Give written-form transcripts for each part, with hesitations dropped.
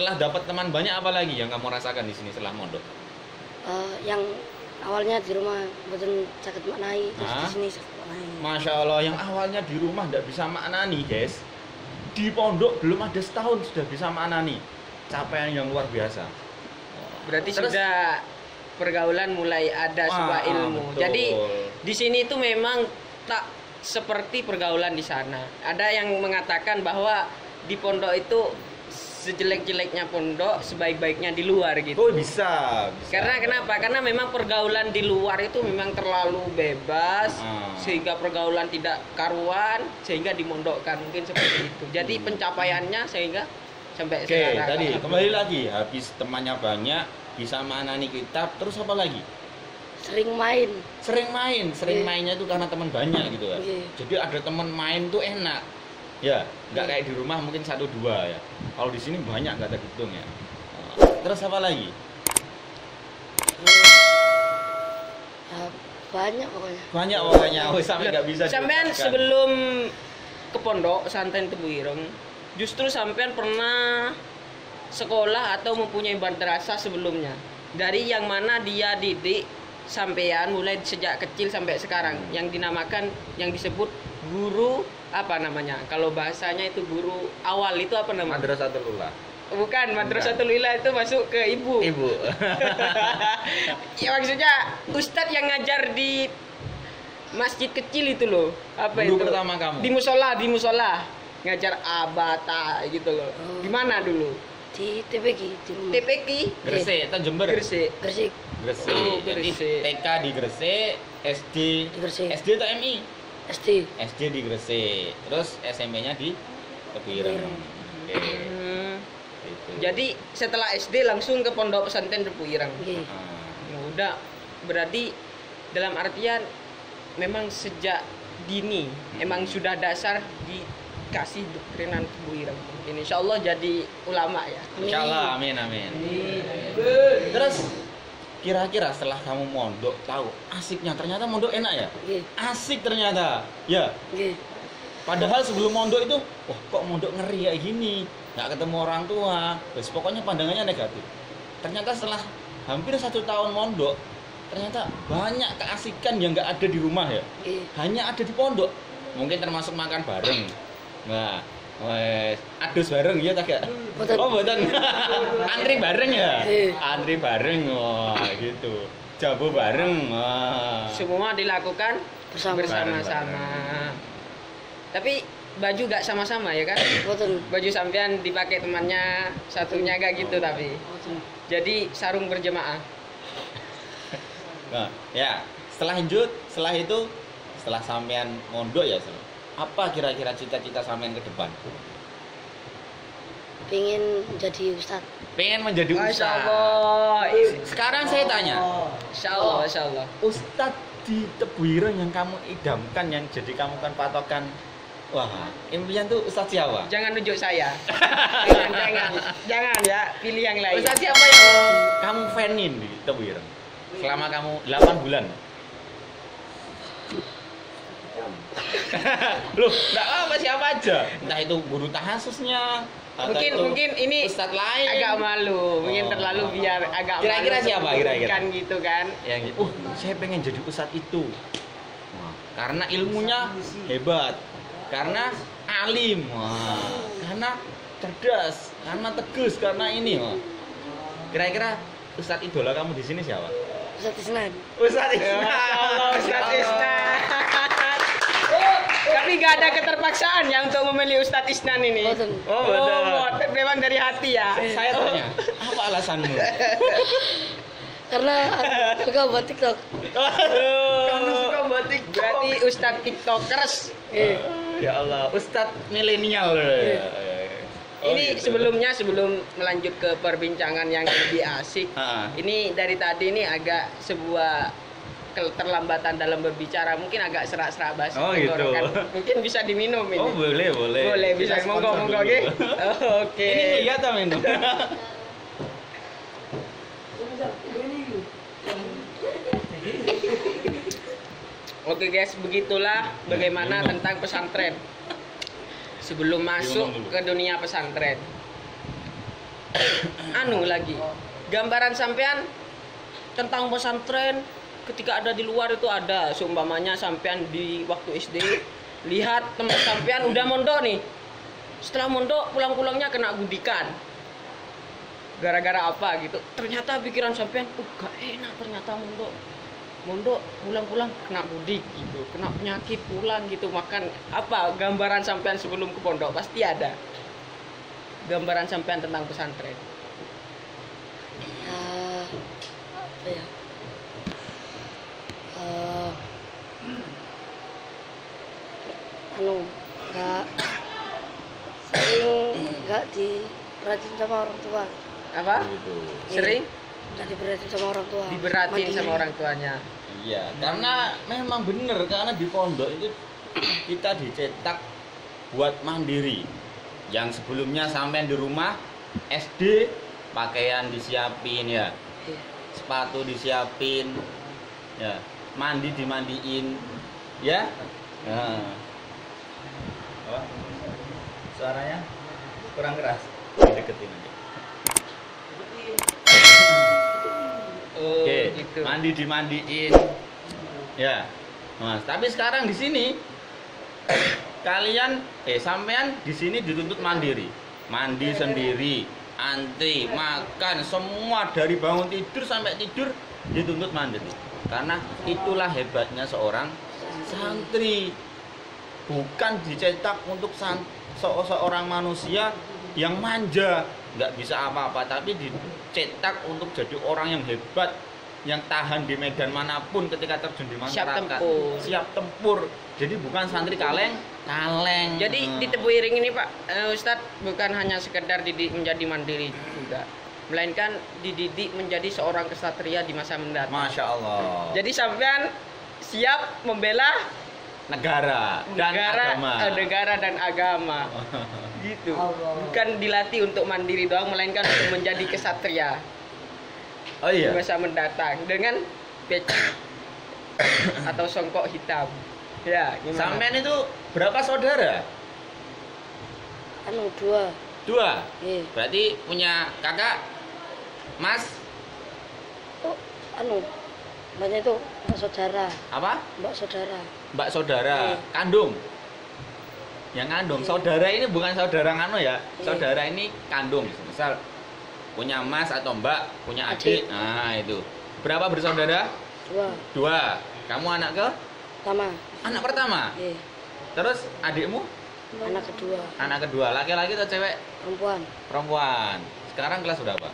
setelah dapat teman banyak, apa lagi yang kamu rasakan di sini setelah mondok? Yang awalnya di rumah betul sakit maknai, terus Hah? di sini sakit maknai. Masya Allah, yang awalnya di rumah tidak bisa maknani guys, di pondok belum ada setahun sudah bisa maknani. Capaian yang luar biasa. Berarti Terus- sudah pergaulan mulai ada sebuah ilmu. betul. Jadi di sini itu memang tak seperti pergaulan di sana. Ada yang mengatakan bahwa di pondok itu sejelek-jeleknya pondok, sebaik-baiknya di luar gitu. Oh bisa. Karena kenapa? Karena memang pergaulan di luar itu memang terlalu bebas, sehingga pergaulan tidak karuan, sehingga dimondokkan mungkin seperti itu. Jadi pencapaiannya sehingga sampai Oke, sekarang. tadi kembali lagi, habis temannya banyak, bisa maknani kitab, terus apa lagi? Sering main. Sering Iya. mainnya itu karena teman banyak gitu ya. Iya. Jadi ada teman main tuh enak. Ya, nggak Iya. kayak di rumah mungkin 1-2 ya. Kalau di sini banyak nggak terhitung ya. Terus apa lagi? Ya, banyak pokoknya. Banyak pokoknya. Oh, sampai nggak bisa. Sampean dilupakan. sebelum ke pondok pesantren Tebu Ireng, justru sampean pernah sekolah atau mempunyai madrasah sebelumnya. Dari yang mana dia didik sampean mulai sejak kecil sampai sekarang, yang dinamakan, yang disebut guru apa namanya? Kalau bahasanya itu guru awal itu apa namanya? Madrasatul Ula. Bukan, Madrasatul Ula itu masuk ke ibu. Ibu. Ya maksudnya ustadz yang ngajar di masjid kecil itu loh. Apa Guru itu? pertama kamu? Di musola. Ngajar abata gitu loh. Oh. Di mana dulu? Di TPG di rumah. TPQ Gresik, atau Jember? Gresik. Gresik Gresik. Oh, Jadi Gresik. TK di Gresik, SD di Gresik. SD atau MI? SD. SD di Gresik. Terus SMP-nya di Tebu Ireng. Oke. Hmm. Itu. Jadi setelah SD langsung ke pondok pesantren Tebu Ireng. Oke. Ya udah, berarti dalam artian memang sejak dini emang sudah dasar dikasih doktrinan Tebu Ireng. Ini insya Allah jadi ulama ya. Insya Allah, amin amin. Terus kira-kira setelah kamu mondok tahu asiknya, ternyata mondok enak ya? Oke. Asik ternyata. Ya. Oke. Padahal sebelum mondok itu, wah kok mondok ngeri kayak gini, nggak ketemu orang tua, terus pokoknya pandangannya negatif. Ternyata setelah hampir 1 tahun mondok, ternyata banyak keasikan yang nggak ada di rumah ya, Oke. hanya ada di pondok. Mungkin termasuk makan bareng. Nah, wes adus bareng ya tak ya? Boten. Oh boten. Antri bareng ya? Iya. Antri bareng, wah gitu. Jabu bareng, wah. Semua dilakukan Bersama. bersama-sama. Tapi baju gak sama-sama ya kan? Boten. Baju sampean dipakai temannya, satunya gak gitu tapi. Boten. Jadi sarung berjemaah. Nah, ya, setelah itu, setelah sampean mondok ya, apa kira-kira cita-cita sampean ke depan? Pengen jadi ustad. Pengen menjadi Masya ustaz. Allah. Sekarang saya tanya, Insya Allah, Insya Allah. ustaz di Tebu Ireng yang kamu idamkan, yang jadi kamu kan patokan, wah, impian tuh ustaz siapa? Jangan nunjuk saya. Jangan ya, pilih yang lain. Ustaz siapa yang kamu fanin di Tebu Ireng? Selama kamu 8 bulan. Loh, enggak apa siapa aja. Entah itu guru tahasusnya, atau itu Mungkin ini ustaz lain. agak malu, mungkin Oh. terlalu biar agak Kira-kira malu siapa, kira-kira? kan gitu kan. Yang saya pengen jadi ustaz itu. Wah, karena ilmunya hebat, karena alim, wah, karena cerdas, karena tegas, karena ini. Wah. Kira-kira ustaz idola kamu di sini siapa? Ustad Isnan. Ustaz Ya, Masya Allah, Ustaz Isnan. Tapi gak ada keterpaksaan ya untuk memilih Ustadz Isnan ini. Boten. Oh, betul. Memang dari hati ya. Saya tanya, apa alasanmu? Karena aku suka buat TikTok. Kamu suka buat TikTok. Berarti Ustadz TikTokers. Ya Allah, Ustadz milenial. Oh, Ini gitu. sebelum melanjut ke perbincangan yang lebih asik. Ha. Ini dari tadi ini agak sebuah keterlambatan dalam berbicara, mungkin agak serak-serak bahasa Oh, gitu. tenggorokan. Mungkin bisa diminum ini. Oh boleh. Boleh, bisa Kita monggo sponsor monggo dulu. oke. Oke. Ini lihat apa minum? Oke guys, begitulah bagaimana minum. tentang pesantren. Sebelum masuk dulu. ke dunia pesantren. anu lagi. Gambaran sampean tentang pesantren ketika ada di luar itu ada. Seumpamanya sampean di waktu SD lihat teman sampean udah mondok nih. Setelah mondok pulang-pulangnya kena gudikan. Gara-gara apa gitu. Ternyata pikiran sampean, gak enak ternyata mondok. Mondok pulang-pulang kena mudik gitu, kena penyakit pulang gitu, makan apa gambaran sampean sebelum ke pondok pasti ada gambaran sampean tentang pesantren. Apa ya? Nggak diperhatiin sama orang tua. Apa? Gitu. Sering Nggak diperhatiin sama orang tua. diberatin sama Mandiri. orang tuanya. Iya, karena memang bener, karena di pondok itu kita dicetak buat mandiri. Yang sebelumnya sampai di rumah SD pakaian disiapin ya, Iya. sepatu disiapin, ya, mandi dimandiin, ya. Nah. Apa? Suaranya kurang keras, deketin aja. Oh, Oke, gitu. mandi dimandiin, ya. Mas, tapi sekarang di sini kalian, sampean di sini dituntut mandiri, mandi sendiri, antri, makan, semua dari bangun tidur sampai tidur dituntut mandiri. Karena itulah hebatnya seorang santri, bukan dicetak untuk seorang manusia yang manja, nggak bisa apa-apa, tapi dicetak untuk jadi orang yang hebat, yang tahan di medan manapun ketika terjun di masyarakat, siap tempur. Jadi bukan santri kaleng. Jadi di Tebuireng ini Pak Ustadz bukan hanya sekedar didik menjadi mandiri juga, melainkan dididik menjadi seorang kesatria di masa mendatang. Masya Allah. Jadi sampean siap membela negara dan agama. negara dan agama. Gitu. Bukan dilatih untuk mandiri doang, melainkan untuk menjadi kesatria Oh iya. di masa mendatang dengan peci atau songkok hitam. Ya, gimana? Sampean itu berapa saudara? Dua. Dua. Iya. Berarti punya kakak, mas, Oh, banyak itu mbak saudara. apa? Mbak saudara. Mbak saudara, Iya. kandung. Yang kandung. Iya. Saudara ini bukan saudara ngano ya. Iya. Saudara ini kandung. Misal punya mas atau mbak, punya adik. Adik. Nah, itu. Berapa bersaudara? Dua. Dua. Kamu anak ke? Pertama. Anak pertama. Iya. Terus adikmu? Anak kedua. Anak kedua. Laki-laki atau cewek? Perempuan. Perempuan. Sekarang kelas berapa?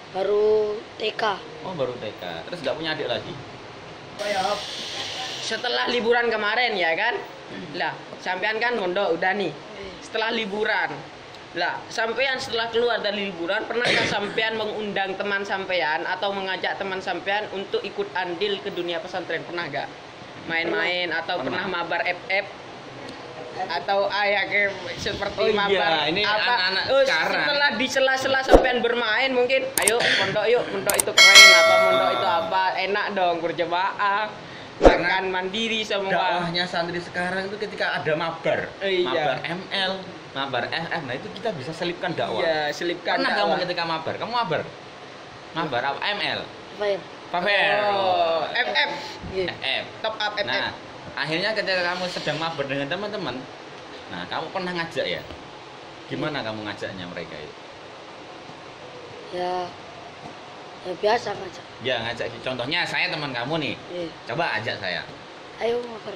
Baru TK. Oh, baru TK. Terus nggak punya adik lagi? Setelah liburan kemarin ya kan? Lah, sampean kan mondok udah nih. Setelah liburan. Lah, sampean setelah keluar dari liburan, pernahkah sampean mengundang teman sampean atau mengajak teman sampean untuk ikut andil ke dunia pesantren? Pernah gak? Main-main atau pernah mabar FF? Atau kayak seperti Oh iya, mabar ini anak-anak sekarang. setelah di sela-sela sampean bermain mungkin ayo mondok yuk, mondok itu keren apa, mondok itu apa, enak dong berjemaah, makan mandiri semua. Dakwahnya santri sekarang itu ketika ada mabar, Iya. mabar ML, mabar FF, nah itu kita bisa selipkan dakwah. Iya, selipkan Pernah dakwah. kamu ketika mabar? Kamu mabar? Mabar apa? ML? Fair. Pamer. Oh, FF, Iya. FF. top up FF. Nah, akhirnya ketika kamu sedang mabar dengan teman-teman, nah kamu pernah ngajak ya? Gimana kamu ngajaknya mereka itu? Ya biasa ngajak. Ya ngajak. Contohnya saya teman kamu nih, Iya. coba ajak saya. Ayo mabar.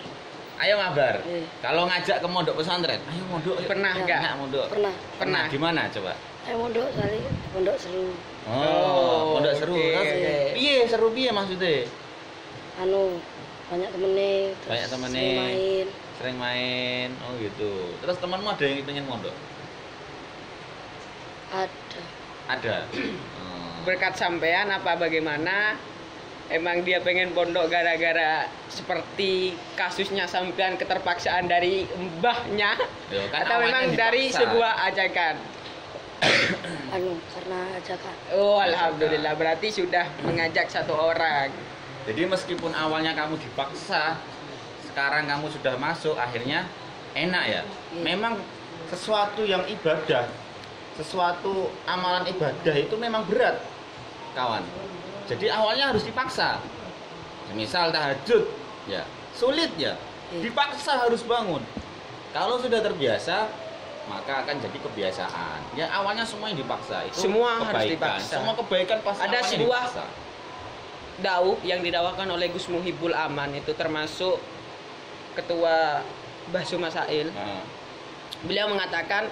Ayo mabar. Iya. Kalau ngajak ke mondok pesantren, ayo mondok. yuk. Pernah Ya. nggak? Enak mondok. Pernah. Pernah. Gimana coba? Ayo mondok kali. Mondok seru. Oh, mondok seru. oke, Terus oke. piye seru piye maksudnya? Banyak temennya. Terus Banyak temennya. sering main. Sering main. Oh gitu. Terus temanmu ada yang pengen mondok? Ada. Ada. Oh. Berkat sampean apa bagaimana? Emang dia pengen pondok gara-gara seperti kasusnya sampean keterpaksaan dari mbahnya Yo, kan atau awalnya memang dari dipaksa. sebuah ajakan? Karena ajakan. Oh, alhamdulillah berarti sudah mengajak satu orang. Jadi meskipun awalnya kamu dipaksa, sekarang kamu sudah masuk, akhirnya enak ya. Iya. Memang sesuatu yang ibadah, sesuatu amalan ibadah itu memang berat, kawan. Jadi awalnya harus dipaksa. Misal tahajud, ya sulit ya, dipaksa harus bangun. Kalau sudah terbiasa, maka akan jadi kebiasaan. Ya awalnya semua yang dipaksa itu Semua kebaikan. harus dipaksa. Semua kebaikan pasti Ada awalnya sebuah dipaksa. Dakwah yang didawakan oleh Gus Muhibul Aman, itu termasuk ketua Bahsu Masail. Nah, Beliau mengatakan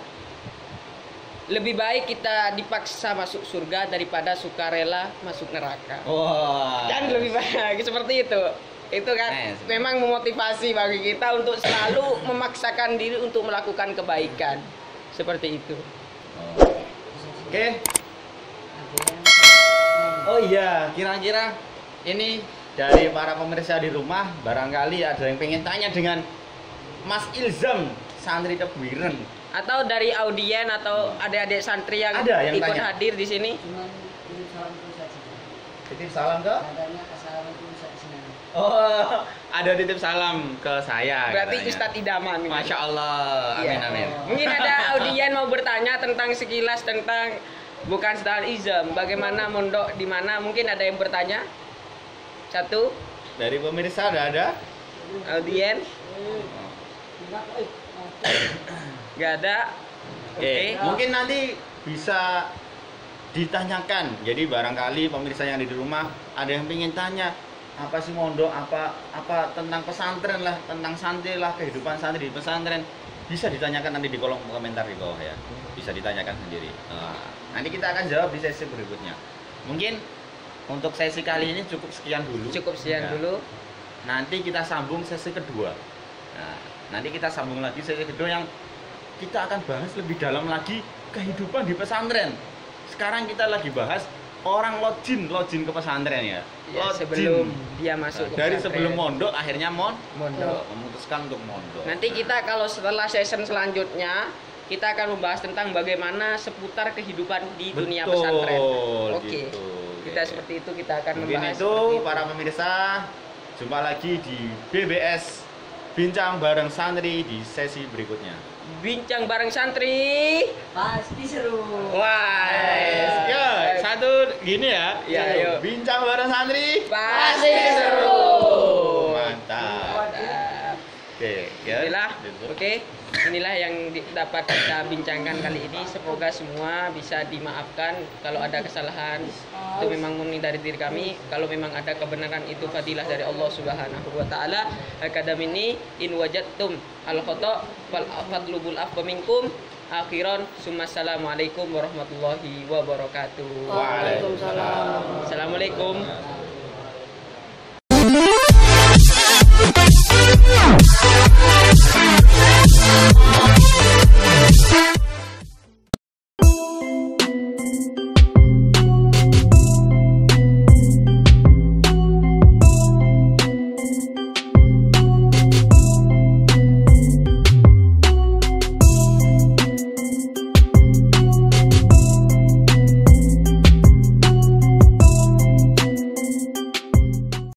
lebih baik kita dipaksa masuk surga daripada sukarela masuk neraka. wah. Kan lebih baik seperti itu. Itu kan Nice. memang memotivasi bagi kita untuk selalu memaksakan diri untuk melakukan kebaikan. Seperti itu. Oke. Oh iya, kira-kira ini dari para pemirsa di rumah barangkali ada yang pengen tanya dengan Mas Ilzam, santri Tebuireng. Atau dari audien atau adik-adik santri yang, Ada yang ikut tanya. hadir di sini. Titip salam ke? Oh, ada titip salam ke saya. Berarti katanya. Ustadz Idaman. Masya Allah, amin Iya. amin. Mungkin ada audien mau bertanya tentang sekilas tentang bukan setan izam, bagaimana mondok di mana? Mungkin ada yang bertanya. Satu, Dari pemirsa ada? audien. Gak ada. Oke. Mungkin nanti bisa ditanyakan. Jadi barangkali pemirsa yang ada di rumah ada yang pengen tanya apa sih mondok, apa tentang pesantren lah, tentang santri lah, kehidupan santri di pesantren, bisa ditanyakan nanti di kolom komentar di bawah ya. Bisa ditanyakan sendiri. Nah, nanti kita akan jawab di sesi berikutnya. Mungkin untuk sesi kali ini cukup sekian dulu. Cukup sekian Ya. dulu. Nanti kita sambung sesi kedua. Nah, nanti kita sambung lagi sesi kedua yang kita akan bahas lebih dalam lagi kehidupan di pesantren. Sekarang kita lagi bahas orang login ke pesantren ya. Ya, Login. sebelum dia masuk ke Dari pesantren. sebelum mondok akhirnya Mondok. memutuskan untuk mondok. Nanti kita kalau setelah season selanjutnya kita akan membahas tentang bagaimana seputar kehidupan di dunia Betul, pesantren. Oke. gitu. Kita Oke. seperti itu, kita akan Mungkin membahas itu seperti para pemirsa, jumpa lagi di BBS Bincang Bareng Santri di sesi berikutnya. Bincang bareng santri. Pasti seru. Wah. Ya, satu gini ya. Ya, Satu. ayo. Bincang bareng santri. Pasti seru. Mantap. Oke, ya. Inilah, Gitu. oke. Inilah yang dapat kita bincangkan kali ini. Semoga semua bisa dimaafkan kalau ada kesalahan. Itu memang murni dari diri kami. Kalau memang ada kebenaran itu fadilah dari Allah Subhanahu wa taala. Akademi in wajadtum al khata fal fadlubul afwa minkum. Akhiran assalamualaikum warahmatullahi wabarakatuh. Waalaikumsalam. Assalamualaikum.